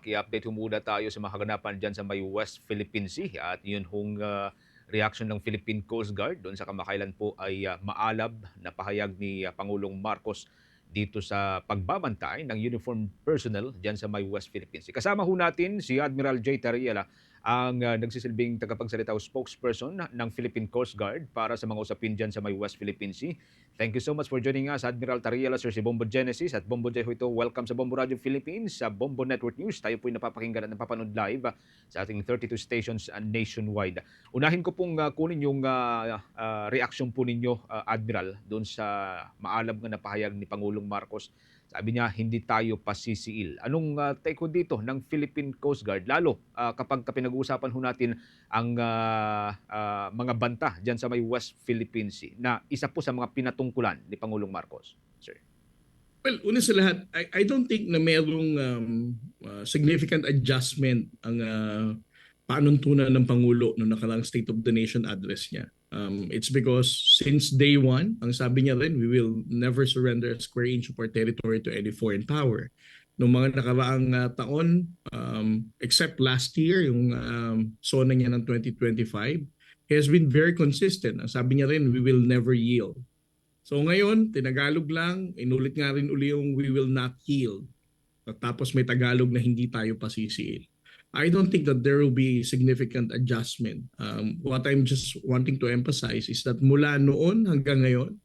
i-update ho muna tayo sa mga kaganapan dyan sa may West Philippine Sea at yun hong reaction ng Philippine Coast Guard doon sa kamakailan po ay maalab na pahayag ni Pangulong Marcos dito sa pagbabantay ng uniformed personnel dyan sa may West Philippine Sea. Kasama ho natin si Admiral J. Tariela, ang nagsisilbing tagapagsalita o spokesperson ng Philippine Coast Guard para sa mga usapin dyan sa may West Philippine Sea. Thank you so much for joining us, Admiral Tariela, Sir, si Bombo Genesis at Bombo J. Ito. Welcome sa Bombo Radio Philippines, sa Bombo Network News. Tayo po ay napapakinggan at napapanood live sa ating 32 stations nationwide. Unahin ko pong kunin yung reaction po ninyo, Admiral, doon sa maalam nga na pahayag ni Pangulong Marcos. Sabi niya, hindi tayo pasisiil. Anong take ho dito ng Philippine Coast Guard? Lalo kapag pinag-uusapan ho natin ang mga banta dyan sa may West Philippine Sea na isa po sa mga pinatungkulan ni Pangulong Marcos. Sir. Well, una sa lahat, I don't think na mayroong significant adjustment ang panuntunan ng Pangulo noong nakaraang State of the Nation address niya. It's because since day one, ang sabi niya rin, we will never surrender a square inch of our territory to any foreign power. Noong mga nakaraang taon, except last year, yung SONA niya ng 2025, he has been very consistent. Ang sabi niya rin, we will never yield. So ngayon, tinagalog lang, inulit nga rin uli yung we will not yield. Tapos may Tagalog na hindi tayo pasisiil. I don't think that there will be significant adjustment. What I'm just wanting to emphasize is that mula noon hanggang ngayon,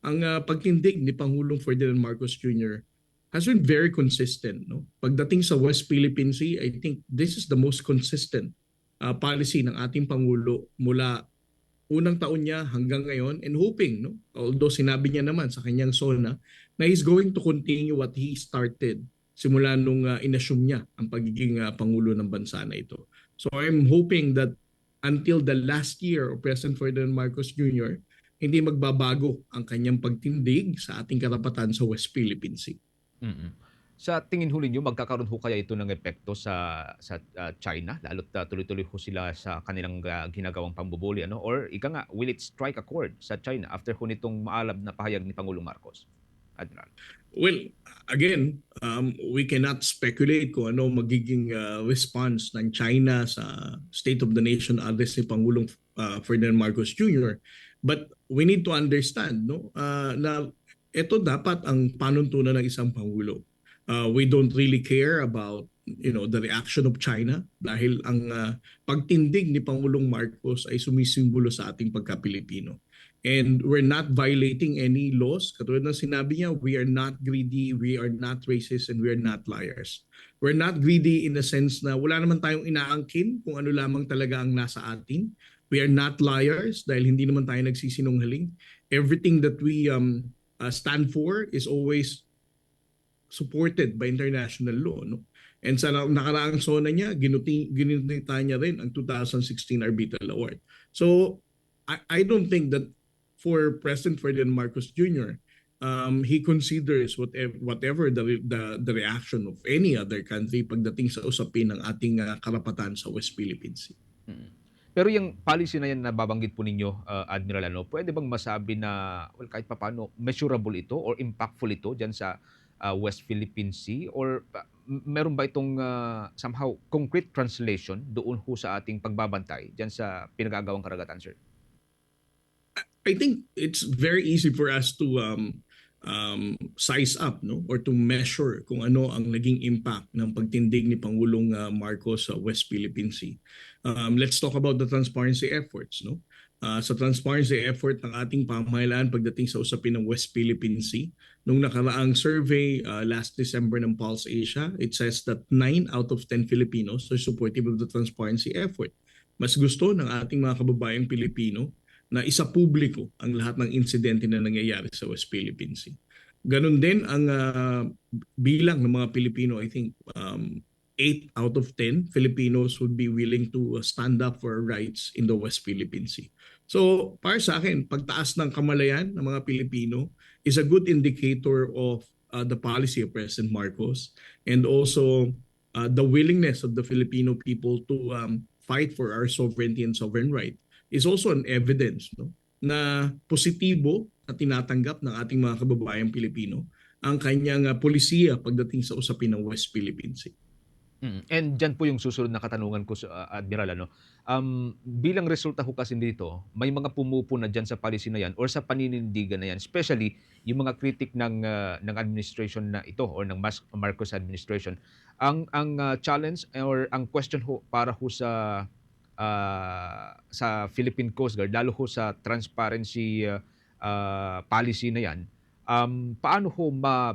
ang pagtindig ni Pangulong Ferdinand Marcos Jr. has been very consistent. No? Pagdating sa West Philippine Sea, I think this is the most consistent policy ng ating Pangulo mula unang taon niya hanggang ngayon, and hoping, no? Although sinabi niya naman sa kanyang SONA na he's going to continue what he started simula nung inassume niya ang pagiging Pangulo ng bansa na ito. So I'm hoping that until the last year of President Ferdinand Marcos Jr., hindi magbabago ang kanyang pagtindig sa ating karapatan sa West Philippine Sea. Mm-mm. Sa tingin ho ninyo, magkakaroon ho kaya ito ng epekto sa China? Lalo't tuloy-tuloy ho sila sa kanilang ginagawang pambubuli. Ano? Or ika nga, will it strike a chord sa China after ho nitong maalab na pahayag ni Pangulong Marcos? Admiral. Well, again, we cannot speculate kung ano magiging response ng China sa State of the Nation address ni Pangulong Ferdinand Marcos Jr. But we need to understand, no, na ito dapat ang panuntunan ng isang Pangulo. We don't really care about the reaction of China dahil ang pagtindig ni Pangulong Marcos ay sumisimbolo sa ating pagka-Pilipino. And we're not violating any laws. Katulad ng sinabi niya, we are not greedy, we are not racist, and we are not liars. We're not greedy in the sense na wala naman tayong inaangkin kung ano lamang talaga ang nasa atin. We are not liars dahil hindi naman tayo nagsisinungaling. Everything that we stand for is always supported by international law. No? And sa nakaraang SONA niya, ginunita niya rin ang 2016 Arbitral Award. So I don't think that for President Ferdinand Marcos Jr., he considers whatever the reaction of any other country pagdating sa usapin ng ating karapatan sa West Philippine Sea. Pero yung policy na yan na babanggit po ninyo, Admiral, pwede bang masabi na kahit papaano measurable ito or impactful ito dyan sa West Philippine Sea? Or meron ba itong somehow concrete translation doon ho sa ating pagbabantay dyan sa pinag-aagawang karagatan, sir? I think it's very easy for us to size up, no, or to measure kung ano ang naging impact ng pagtindig ni Pangulong Marcos sa West Philippine Sea. Let's talk about the transparency efforts, no. Sa transparency effort ng ating pamahalaan pagdating sa usapin ng West Philippine Sea, nung nakaraang survey last December ng Pulse Asia, it says that 9 out of 10 Filipinos are supportive of the transparency effort. Mas gusto ng ating mga kababayang Pilipino na isa publiko ang lahat ng insidente na nangyayari sa West Philippine Sea. Ganon din ang bilang ng mga Pilipino. I think 8 out of 10 Filipinos would be willing to stand up for rights in the West Philippine Sea. So para sa akin, pagtaas ng kamalayan ng mga Pilipino is a good indicator of the policy of President Marcos, and also the willingness of the Filipino people to fight for our sovereignty and sovereign right is also an evidence, no, na positibo na tinatanggap ng ating mga kababayang Pilipino ang kanyang polisiya pagdating sa usapin ng West Philippine Sea. And diyan po yung susunod na katanungan ko sa Admiral ano. Bilang resulta ho kasi dito, may mga pumupo na diyan sa policy na 'yan or sa paninindigan na 'yan, especially yung mga critic ng administration na ito or ng Marcos administration. Ang challenge or ang question ho para ho sa Philippine Coast Guard lalo ho sa transparency policy na 'yan, paano ho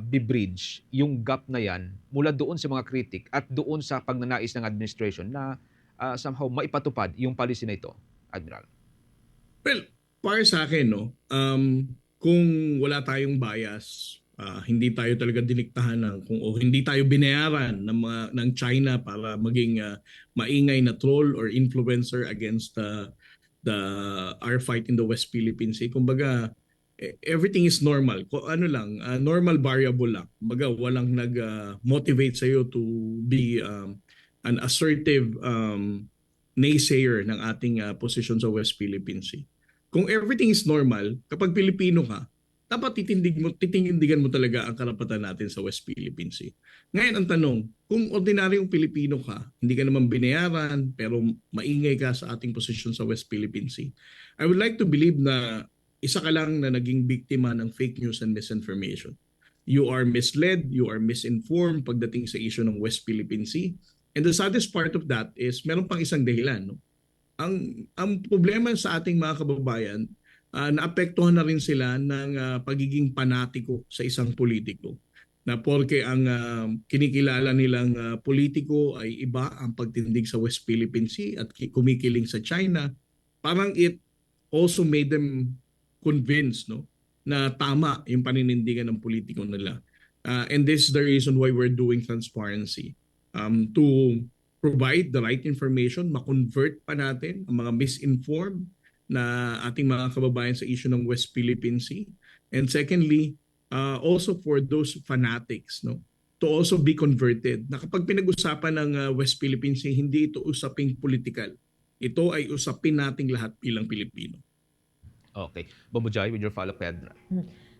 bridge yung gap na 'yan mula doon sa mga kritik at doon sa pagnanais ng administration na, somehow maipatupad yung policy na ito, Admiral? Well, para sa akin, no, kung wala tayong bias, hindi tayo talaga diniktahan o hindi tayo binayaran ng China para maging maingay na troll or influencer against the our fight in the West Philippine Sea. Kumbaga, everything is normal. Kung ano lang, normal variable lang. Kumbaga, walang nag-motivate sa'yo to be an assertive naysayer ng ating position sa West Philippine Sea. Kung everything is normal, kapag Pilipino ka, dapat titindigan mo talaga ang karapatan natin sa West Philippine Sea. Ngayon ang tanong, kung ordinaryong Pilipino ka, hindi ka naman binayaran, pero maingay ka sa ating posisyon sa West Philippine Sea, I would like to believe na isa ka lang na naging biktima ng fake news and misinformation. You are misled, you are misinformed pagdating sa issue ng West Philippine Sea. And the saddest part of that is meron pang isang dahilan. No? Ang problema sa ating mga kababayan, naapektuhan na rin sila ng pagiging panatiko sa isang politiko. Na porke ang kinikilala nilang politiko ay iba ang pagtindig sa West Philippine Sea at kumikiling sa China, parang it also made them convinced, no, na tama yung paninindigan ng politiko nila. And this is the reason why we're doing transparency. To provide the right information, ma-convert pa natin ang mga misinformed na ating mga kababayan sa issue ng West Philippine Sea. And secondly, also for those fanatics, no, to also be converted. Na kapag pinag-usapan ng West Philippine Sea, hindi ito usaping political. Ito ay usapin nating lahat bilang Pilipino. Okay. Bambujay, with your follow-up, Admiral.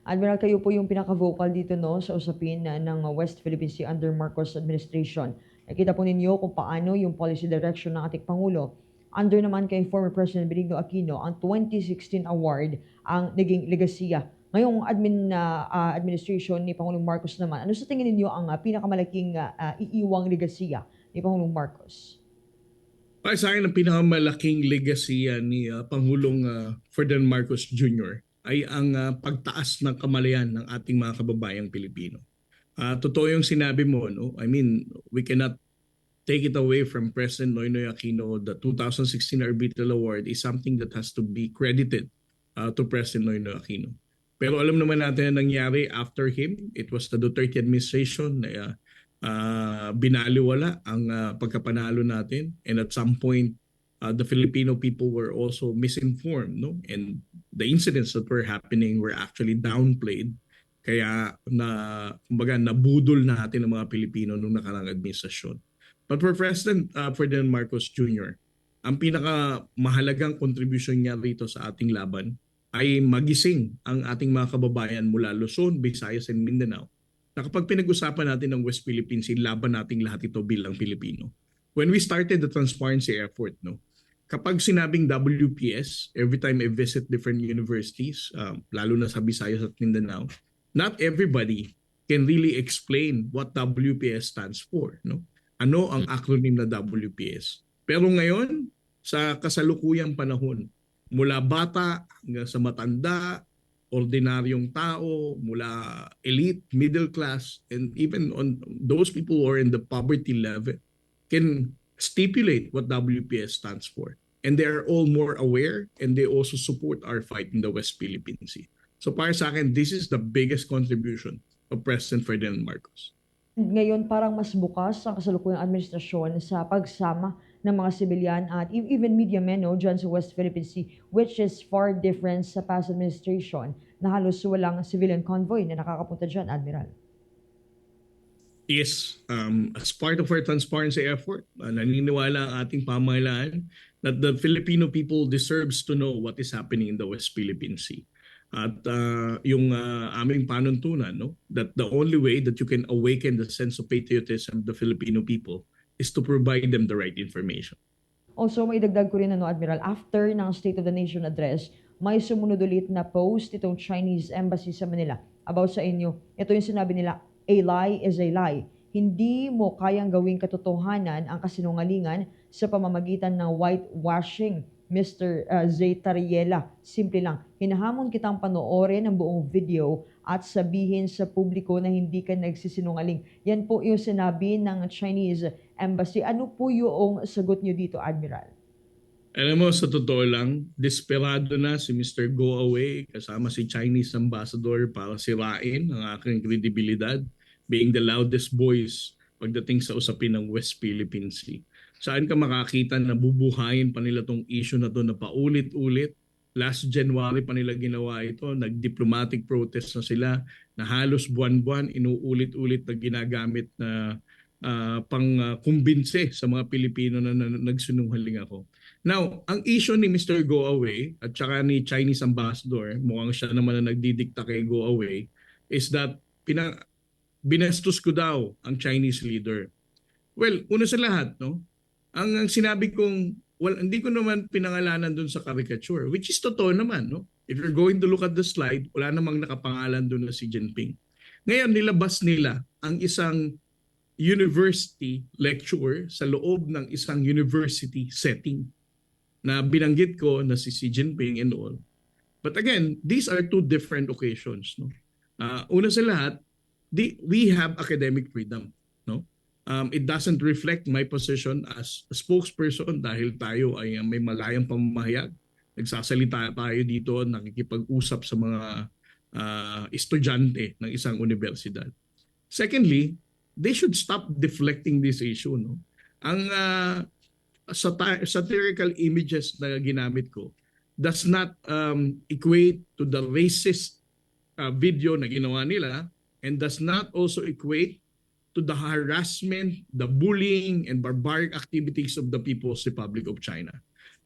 Admiral, kayo po yung pinaka-vocal dito no, sa usapin ng West Philippine Sea under Marcos administration. Nakita po ninyo kung paano yung policy direction ng ating Pangulo. Under naman kay former President Benigno Aquino, ang 2016 award ang naging legasiya. Ngayong administration ni Pangulong Marcos naman, ano sa tingin ninyo ang pinakamalaking iiwang legasiya ni Pangulong Marcos? Para sa akin, ang pinakamalaking legacy ni Pangulong Ferdinand Marcos Jr. ay ang pagtaas ng kamalayan ng ating mga kababayang Pilipino. Totoo yung sinabi mo, no? I mean, we cannot take it away from President Noynoy Aquino. The 2016 Arbitral Award is something that has to be credited to President Noynoy Aquino. Pero alam naman natin na nangyari after him. It was the Duterte administration na binaliwala ang pagkapanalo natin, and at some point the Filipino people were also misinformed, no, and the incidents that were happening were actually downplayed, kaya kumbaga nabudol natin ang mga Pilipino nung nakarang administrasyon. But for President Ferdinand Marcos Jr., ang pinakamahalagang contribution niya rito sa ating laban ay magising ang ating mga kababayan mula Luzon, Visayas and Mindanao na kapag pinag-usapan natin ng West Philippine Sea, laban nating lahat ito bilang Pilipino. When we started the transparency effort, no, kapag sinabing WPS, every time I visit different universities, lalo na sa Visayas at Mindanao, not everybody can really explain what WPS stands for. No? Ano ang acronym na WPS? Pero ngayon, sa kasalukuyang panahon, mula bata hanggang sa matanda, ordinaryong tao, mula elite, middle class, and even on those people who are in the poverty level can stipulate what WPS stands for. And they are all more aware, and they also support our fight in the West Philippine Sea. So para sa akin, this is the biggest contribution of President Ferdinand Marcos. Ngayon parang mas bukas ang kasalukuyang administrasyon sa pagsama ng mga sibilyan at even media men dyan sa West Philippine Sea, which is far different sa past administration na halos walang civilian convoy na nakakapunta dyan, Admiral. Yes, as part of our transparency effort, naniniwala ang ating pamahalaan that the Filipino people deserves to know what is happening in the West Philippine Sea. At yung aming panuntunan, no, that the only way that you can awaken the sense of patriotism of the Filipino people is to provide them the right information. Also, may dagdag ko rin Admiral, after ng State of the Nation address, may sumunod ulit na post itong Chinese Embassy sa Manila about sa inyo. Ito yung sinabi nila, a lie is a lie. Hindi mo kayang gawing katotohanan ang kasinungalingan sa pamamagitan ng whitewashing, Mr. Zaytariela. Simple lang, hinahamon kitang panoorin ang buong video at sabihin sa publiko na hindi ka nagsisinungaling. Yan po yung sinabi ng Chinese Embassy. Ano po yung sagot nyo dito, Admiral? Alam mo, sa totoo lang, desperado na si Mr. Go Away kasama si Chinese Ambassador para sirain ang aking kredibilidad being the loudest voice pagdating sa usapin ng West Philippine Sea. Saan ka makakita na bubuhayin pa nila tong issue na to na paulit-ulit? Last January pa nila ginawa ito, nag-diplomatic protest na sila na halos buwan-buwan inuulit-ulit na ginagamit na pang-kumbinse sa mga Pilipino na nagsinungaling ako. Now, ang issue ni Mr. Go Away at saka ni Chinese Ambassador, mukhang siya naman na nagdidikta kay Go Away, is that binastos ko daw ang Chinese leader. Well, una sa lahat, no? Ang sinabi kong, well, hindi ko naman pinangalanan dun sa caricature, which is totoo naman, no? If you're going to look at the slide, wala namang nakapangalan dun na si Jinping. Ngayon, nilabas nila ang isang university lecturer sa loob ng isang university setting na binanggit ko na si Xi Jinping and all. But again, these are two different occasions. No? Una sa lahat, we have academic freedom. No? It doesn't reflect my position as a spokesperson dahil tayo ay may malayang pamamahayag. Nagsasalita tayo dito, nakikipag-usap sa mga estudyante ng isang universidad. Secondly, they should stop deflecting this issue. No? Ang satirical images na ginamit ko does not equate to the racist video na ginawa nila and does not also equate to the harassment, the bullying, and barbaric activities of the People's Republic of China.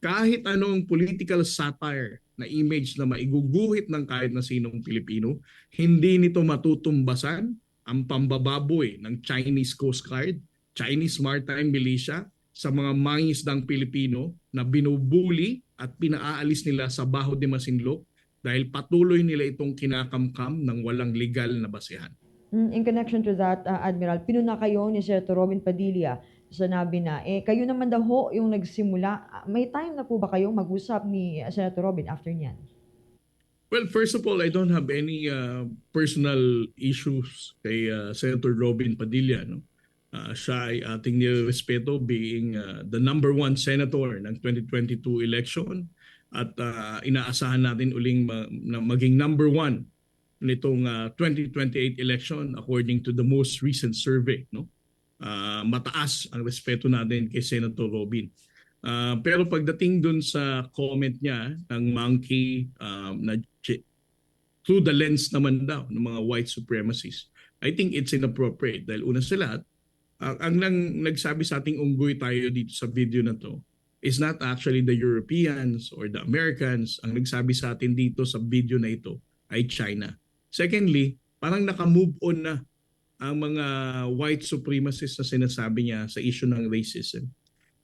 Kahit anong political satire na image na maiguguhit ng kahit na sinong Pilipino, hindi nito matutumbasan ang pambababoy ng Chinese Coast Guard, Chinese Maritime Militia, sa mga mangingisdang Pilipino na binubuli at pinaaalis nila sa Baho de Masinloc dahil patuloy nila itong kinakamkam ng walang legal na basehan. In connection to that, Admiral, pinuna kayo ni Senator Robin Padilla. Sinabi na, kayo naman daw ho yung nagsimula. May time na po ba kayong mag-usap ni Senator Robin after niyan? Well, first of all, I don't have any personal issues kay Senator Robin Padilla. No? Siya ay ating nirespeto being the number one senator ng 2022 election at inaasahan natin uling maging number one nitong 2028 election according to the most recent survey. No? Mataas ang respeto natin kay Senator Robin. Pero pagdating dun sa comment niya ng monkey na through the lens naman daw ng mga white supremacists, I think it's inappropriate dahil una sa lahat, ang nagsabi sa ating unggoy tayo dito sa video na to is not actually the Europeans or the Americans. Ang nagsabi sa atin dito sa video na ito ay China. Secondly, parang naka-move on na ang mga white supremacists na sinasabi niya sa issue ng racism.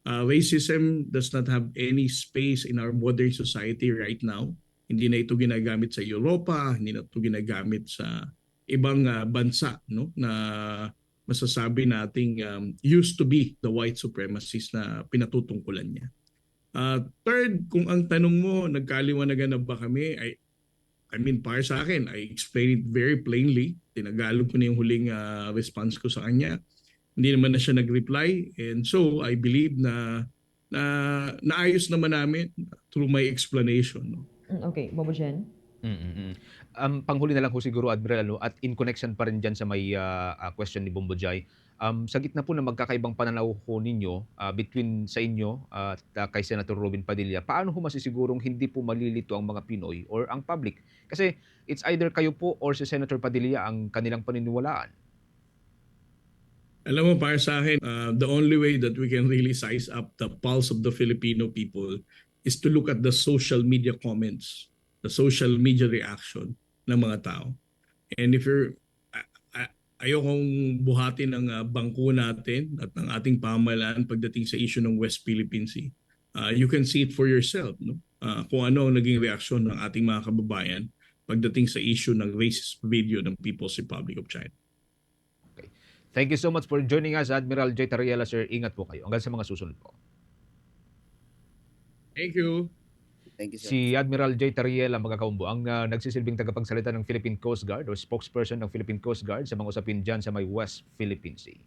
Racism does not have any space in our modern society right now. Hindi na ito ginagamit sa Europa, hindi na ito ginagamit sa ibang bansa, no, na masasabi nating used to be the white supremacists na pinatutungkulan niya. Third, kung ang tanong mo, nagkaliwanagan na ba kami, I mean, para sa akin, I explained it very plainly. Tinagalog ko na yung huling response ko sa kanya. Hindi naman na siya nag-reply. And so, I believe na naayos naman namin through my explanation. No? Okay, Bobo Jen? Panghuli na lang ho siguro, Admiral, no? At in connection pa rin dyan sa may question ni Bombojay, sa gitna po na magkakaibang pananaw ho ninyo between sa inyo at kay Senator Robin Padilla, paano ho masisigurong hindi po malilito ang mga Pinoy or ang public? Kasi it's either kayo po or si Senator Padilla ang kanilang paniniwalaan. Alam mo, para sa akin, the only way that we can really size up the pulse of the Filipino people is to look at the social media comments, the social media reaction ng mga tao. And if you're, ayokong buhatin ang bangko natin at ang ating pamahalaan pagdating sa issue ng West Philippine Sea. You can see it for yourself, no? Kung ano ang naging reaksyon ng ating mga kababayan pagdating sa issue ng racist video ng People's Republic of China. Okay. Thank you so much for joining us, Admiral J. Tariela, sir. Ingat po kayo. Hanggang sa mga susunod po. Thank you. Thank you, sir. Si Admiral J. Tariela, mga kaumbo, ang nagsisilbing tagapagsalita ng Philippine Coast Guard o spokesperson ng Philippine Coast Guard sa mga usapin dyan sa may West Philippine Sea.